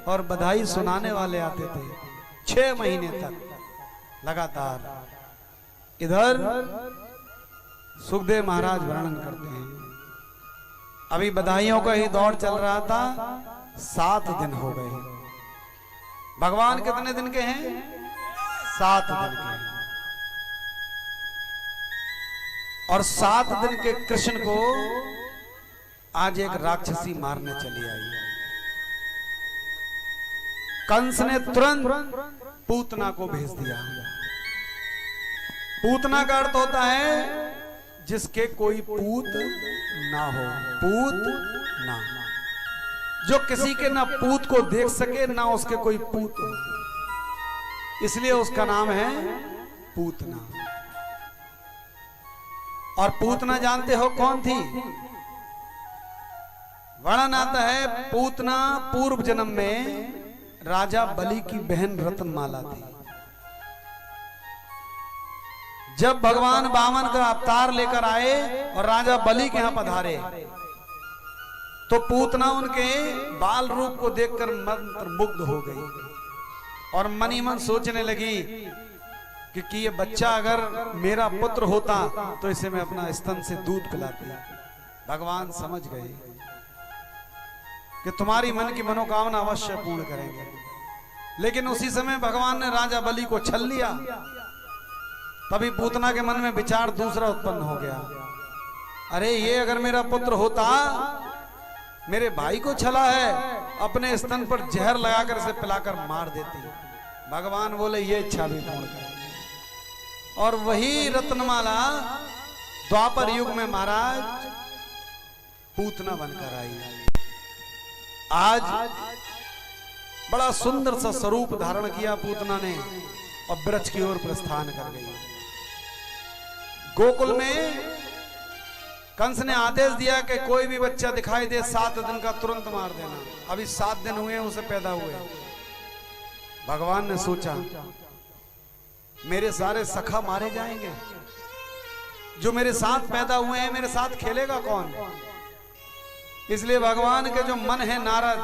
और बधाई सुनाने वाले आते थे 6 महीने तक लगातार। इधर सुखदेव महाराज वर्णन करते हैं, अभी बधाइयों का ही दौर चल रहा था, 7 दिन हो गए। भगवान कितने दिन के हैं? 7 दिन के हैं। और 7 दिन के कृष्ण को आज एक राक्षसी मारने चली आई। कंस ने तुरंत पूतना को भेज दिया। पूतना का अर्थ होता है जिसके कोई पूत ना हो, पूत ना, जो किसी के ना पूत को देख सके ना उसके कोई पूत हो, इसलिए उसका नाम है पूतना। और पूतना जानते हो कौन थी? वर्णन आता है पूतना पूर्व जन्म में राजा बलि की बहन रत्नमाला थी। जब भगवान वामन का अवतार लेकर आए और राजा बलि के यहां पधारे तो पूतना उनके बाल रूप को देखकर मंत्रमुग्ध हो गई और मन ही मन सोचने लगी कि ये बच्चा अगर मेरा पुत्र होता तो इसे मैं अपना स्तन से दूध पिलाती। भगवान समझ गए कि तुम्हारी मन की मनोकामना अवश्य पूर्ण करेंगे। लेकिन उसी समय भगवान ने राजा बलि को छल लिया। तभी पूतना के मन में विचार दूसरा उत्पन्न हो गया, अरे ये अगर मेरा पुत्र होता, मेरे भाई को छला है, अपने स्तन पर जहर लगाकर इसे पिलाकर मार देती। भगवान बोले ये इच्छा भी पूर्ण करेंगे। और वही रत्नमाला द्वापर युग में महाराज पूतना बनकर आई। आज बड़ा सुंदर सा स्वरूप धारण किया पूतना ने और वृक्ष की ओर प्रस्थान कर गई। गोकुल में कंस ने आदेश दिया कि कोई भी बच्चा दिखाई दे 7 दिन का तुरंत मार देना। अभी 7 दिन हुए उसे पैदा हुए। भगवान ने सोचा मेरे सारे सखा मारे जाएंगे, जो मेरे साथ पैदा हुए हैं मेरे साथ खेलेगा कौन? इसलिए भगवान के जो मन है नारद,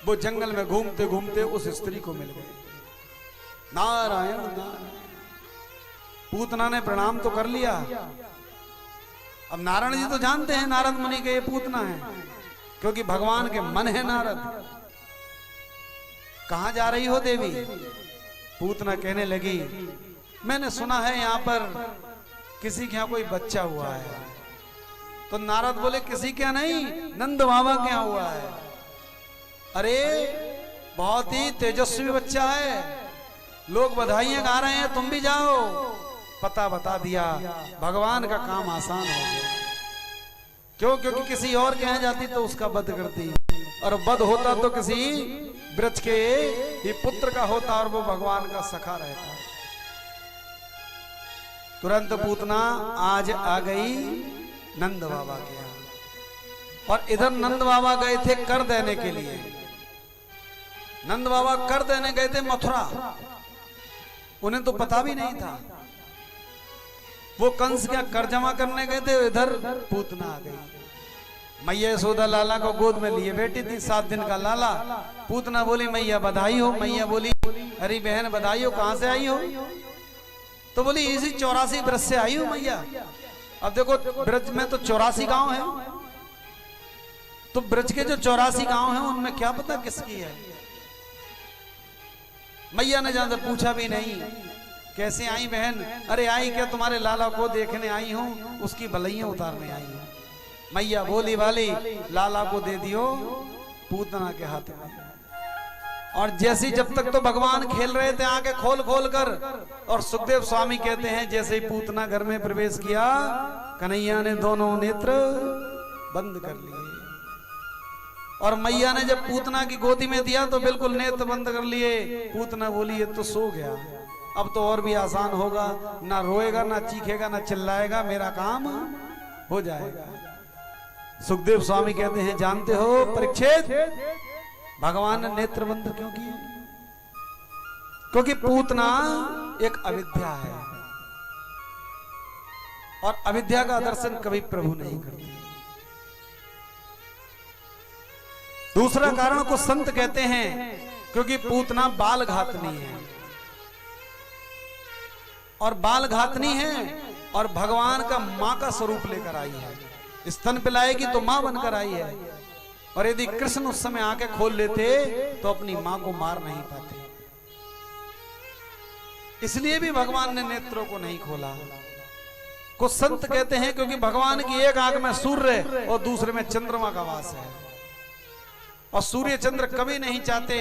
वो जंगल में घूमते घूमते उस स्त्री को मिल गए। नारायण नारायण। पूतना ने प्रणाम तो कर लिया। अब नारायण जी तो जानते हैं नारद मुनि के ये पूतना है, क्योंकि भगवान के मन है नारद। कहां जा रही हो देवी? पूतना कहने लगी मैंने सुना है यहाँ पर किसी के यहाँ कोई बच्चा हुआ है। तो नारद बोले किसी के यहाँ नहीं, नंद बाबा के यहाँ हुआ है। अरे बहुत ही तेजस्वी बच्चा है, लोग बधाइयां गा रहे हैं, तुम भी जाओ। पता बता दिया। भगवान का काम आसान हो गया। क्यों? क्योंकि किसी और के यहाँ जाती तो उसका वध करती, और वध होता तो किसी वृक्ष के ही पुत्र का होता और वो भगवान का सखा रहता। तुरंत पूतना आज आ गई नंद बाबा के यहाँ। और इधर नंद बाबा गए थे कर देने के लिए। नंद बाबा कर देने गए थे मथुरा। उन्हें तो पता भी नहीं था। वो कंस क्या कर जमा करने गए थे, इधर पूतना आ गई। मैया यशोदा लाला को गोद में लिए बैठी थी, 7 दिन का लाला। पूतना बोली मैया बधाई हो। मैया बोली अरे बहन बधाई हो, कहां से आई हो? तो बोली इसी 84 ब्रज से आई हूं मैया। अब देखो ब्रज में तो 84 गांव है, तो ब्रज के जो 84 गांव हैं उनमें क्या पता किसकी है। मैया ने ज्यादा पूछा भी नहीं कैसे आई बहन? अरे आई क्या, तुम्हारे लाला को देखने आई हूं, उसकी बलैया उतारने आई हूं। मैया बोली वाली लाला को दे दियो पूतना के हाथ में। और जैसी जब तक तो भगवान खेल रहे थे आंखें खोल खोल कर, और सुखदेव स्वामी कहते हैं जैसे ही पूतना घर में प्रवेश किया कन्हैया ने दोनों नेत्र बंद कर लिए। और मैया ने जब पूतना की गोदी में दिया तो बिल्कुल नेत्र बंद कर लिए। पूतना बोली ये तो सो गया, अब तो और भी आसान होगा, ना रोएगा ना चीखेगा ना चिल्लाएगा, मेरा काम हो जाएगा। सुखदेव स्वामी कहते हैं जानते हो परीक्षित, भगवान ने नेत्र बंद क्यों किए? क्योंकि पूतना एक अविद्या है, और अविद्या का दर्शन कभी प्रभु नहीं करते। दूसरा कारण को संत कहते हैं क्योंकि पूतना बाल घातनी है, और बाल घातनी है और भगवान का मां का स्वरूप लेकर आई है। स्तन पिलाएगी तो मां बनकर आई है, और यदि कृष्ण उस समय आके खोल लेते तो अपनी मां को मार नहीं पाते। इसलिए भी भगवान ने नेत्रों को नहीं खोला। कुछ संत कहते हैं क्योंकि भगवान की एक आंख में सूर्य और दूसरे में चंद्रमा का वास है, और सूर्य चंद्र कभी नहीं चाहते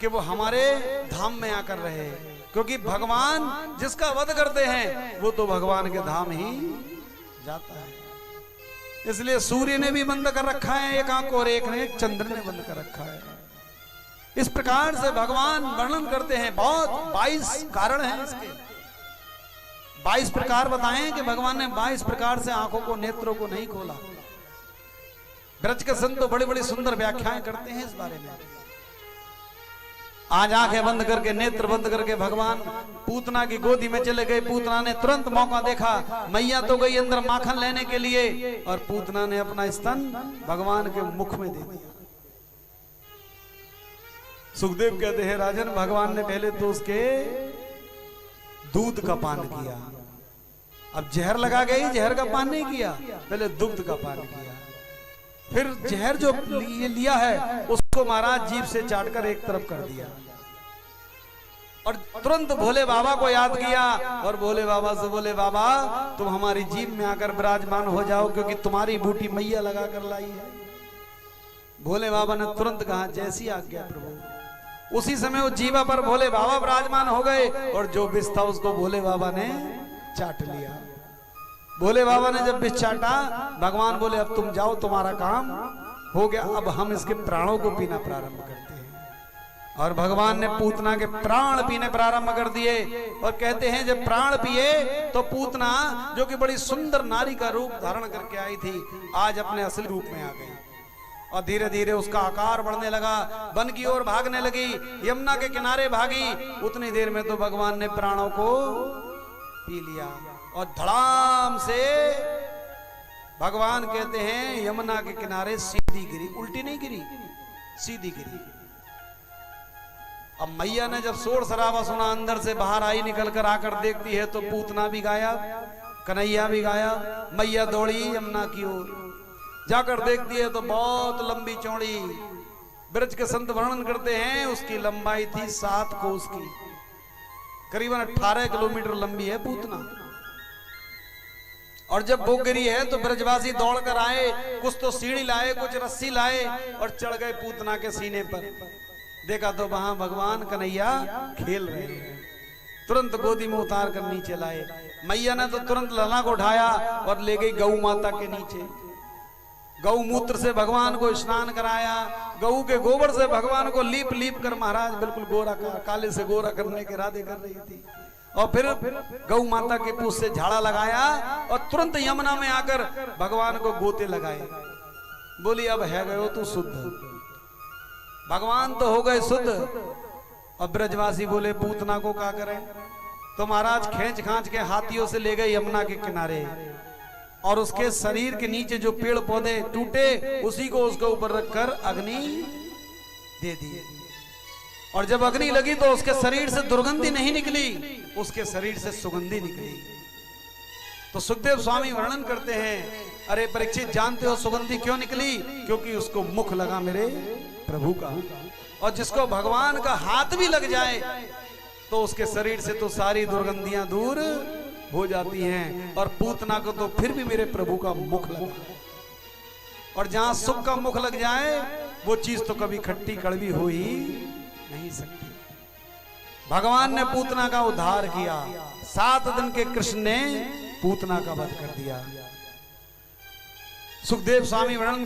कि वो हमारे धाम में आकर रहे, क्योंकि भगवान जिसका वध करते हैं वो तो भगवान के धाम ही जाता है। इसलिए सूर्य ने भी बंद कर रखा है एक आंख, और एक ने चंद्र ने बंद कर रखा है। इस प्रकार से भगवान वर्णन करते हैं। बहुत 22 कारण हैं इसके, 22 प्रकार बताएं कि भगवान ने 22 प्रकार से आंखों को, नेत्रों को नहीं खोला। ब्रज के संत तो बड़ी बड़ी सुंदर व्याख्याएं करते हैं इस बारे में। आज आंखें बंद करके, नेत्र बंद करके भगवान पूतना की गोदी में चले गए। पूतना ने तुरंत मौका देखा, मैया तो गई अंदर माखन लेने के लिए, और पूतना ने अपना स्तन भगवान के मुख में दे दिया। सुखदेव कहते हैं राजन, भगवान ने पहले तो उसके दूध का पान किया, अब जहर लगा गई, जहर का पान नहीं किया, पहले दुग्ध का पान किया। फिर जहर जो लिया है उसको महाराज जीभ से चाटकर एक तरफ कर दिया, और तुरंत भोले बाबा को याद किया, और भोले बाबा से बोले, बाबा तुम हमारी जीभ में आकर विराजमान हो जाओ, क्योंकि तुम्हारी बूटी मैया लगा कर लाई है। भोले बाबा ने तुरंत कहा, जैसी आज्ञा प्रभु। उसी समय वो जीवा पर भोले बाबा विराजमान हो गए, और जो विष था उसको भोले बाबा ने चाट लिया। भोले बाबा ने जब विष चाटा, भगवान बोले अब तुम जाओ, तुम्हारा काम हो गया, अब हम इसके प्राणों को पीना प्रारंभ करते हैं। और भगवान ने पूतना के प्राण पीने प्रारंभ कर दिए, और कहते हैं जब प्राण पिए तो पूतना, जो कि बड़ी सुंदर नारी का रूप धारण करके आई थी, आज अपने असली रूप में आ गई, और धीरे धीरे उसका आकार बढ़ने लगा, वन की ओर भागने लगी, यमुना के किनारे भागी। उतनी देर में तो भगवान ने प्राणों को पी लिया, और धड़ाम से भगवान कहते हैं यमुना के किनारे सीधी गिरी, उल्टी नहीं गिरी, सीधी गिरी। अब मैया ने जब शोर शराबा सुना, अंदर से बाहर आई, निकल कर आकर देखती है तो पूतना भी गायब, कन्हैया भी गायब। मैया दौड़ी यमुना की ओर, जाकर देखती है तो बहुत लंबी चौड़ी, ब्रज के संत वर्णन करते हैं उसकी लंबाई थी 7 कोस की, करीबन 18 किलोमीटर लंबी है पूतना। और जब वो गिरी है तो ब्रजवासी दौड़ कर आए, कुछ तो सीढ़ी लाए, कुछ रस्सी लाए, और चढ़ गए पूतना के सीने पर। देखा तो वहां भगवान कन्हैया खेल रहे हैं, तुरंत गोदी में उतार कर नीचे लाए। मैया ने तो तुरंत लला को उठाया और ले गई गौ माता के नीचे। गौमूत्र से भगवान को स्नान कराया, गऊ के गोबर से भगवान को लीप लीप कर महाराज बिल्कुल गोरा, काले से गोरा करने के इरादे कर रही थी। और फिर गौ माता के पूछ से झाड़ा लगाया, और तुरंत यमुना में आकर भगवान को गोते लगाए। बोली अब है गए हो तू शुद्ध, भगवान तो हो गए शुद्ध। अब ब्रजवासी बोले पूतना को क्या करें, तो महाराज खींच खांच के हाथियों से ले गए यमुना के किनारे, और उसके शरीर के नीचे जो पेड़ पौधे टूटे उसी को उसके ऊपर रखकर अग्नि दे दी। और जब अग्नि लगी तो उसके शरीर से दुर्गंधी नहीं निकली, उसके शरीर से सुगंधी निकली। तो सुखदेव स्वामी वर्णन करते हैं, अरे परीक्षित जानते हो सुगंधी क्यों निकली? क्योंकि उसको मुख लगा मेरे प्रभु का, और जिसको भगवान का हाथ भी लग जाए तो उसके शरीर से तो सारी दुर्गंधियां दूर हो जाती हैं। और पूतना को तो फिर भी मेरे प्रभु का मुख लगा, और जहां सुख का मुख लग जाए वो चीज तो कभी खट्टी कड़वी हो ही नहीं सकती। भगवान ने पूतना का उद्धार किया, 7 दिन के कृष्ण ने पूतना का वध कर दिया। सुखदेव स्वामी वर्णन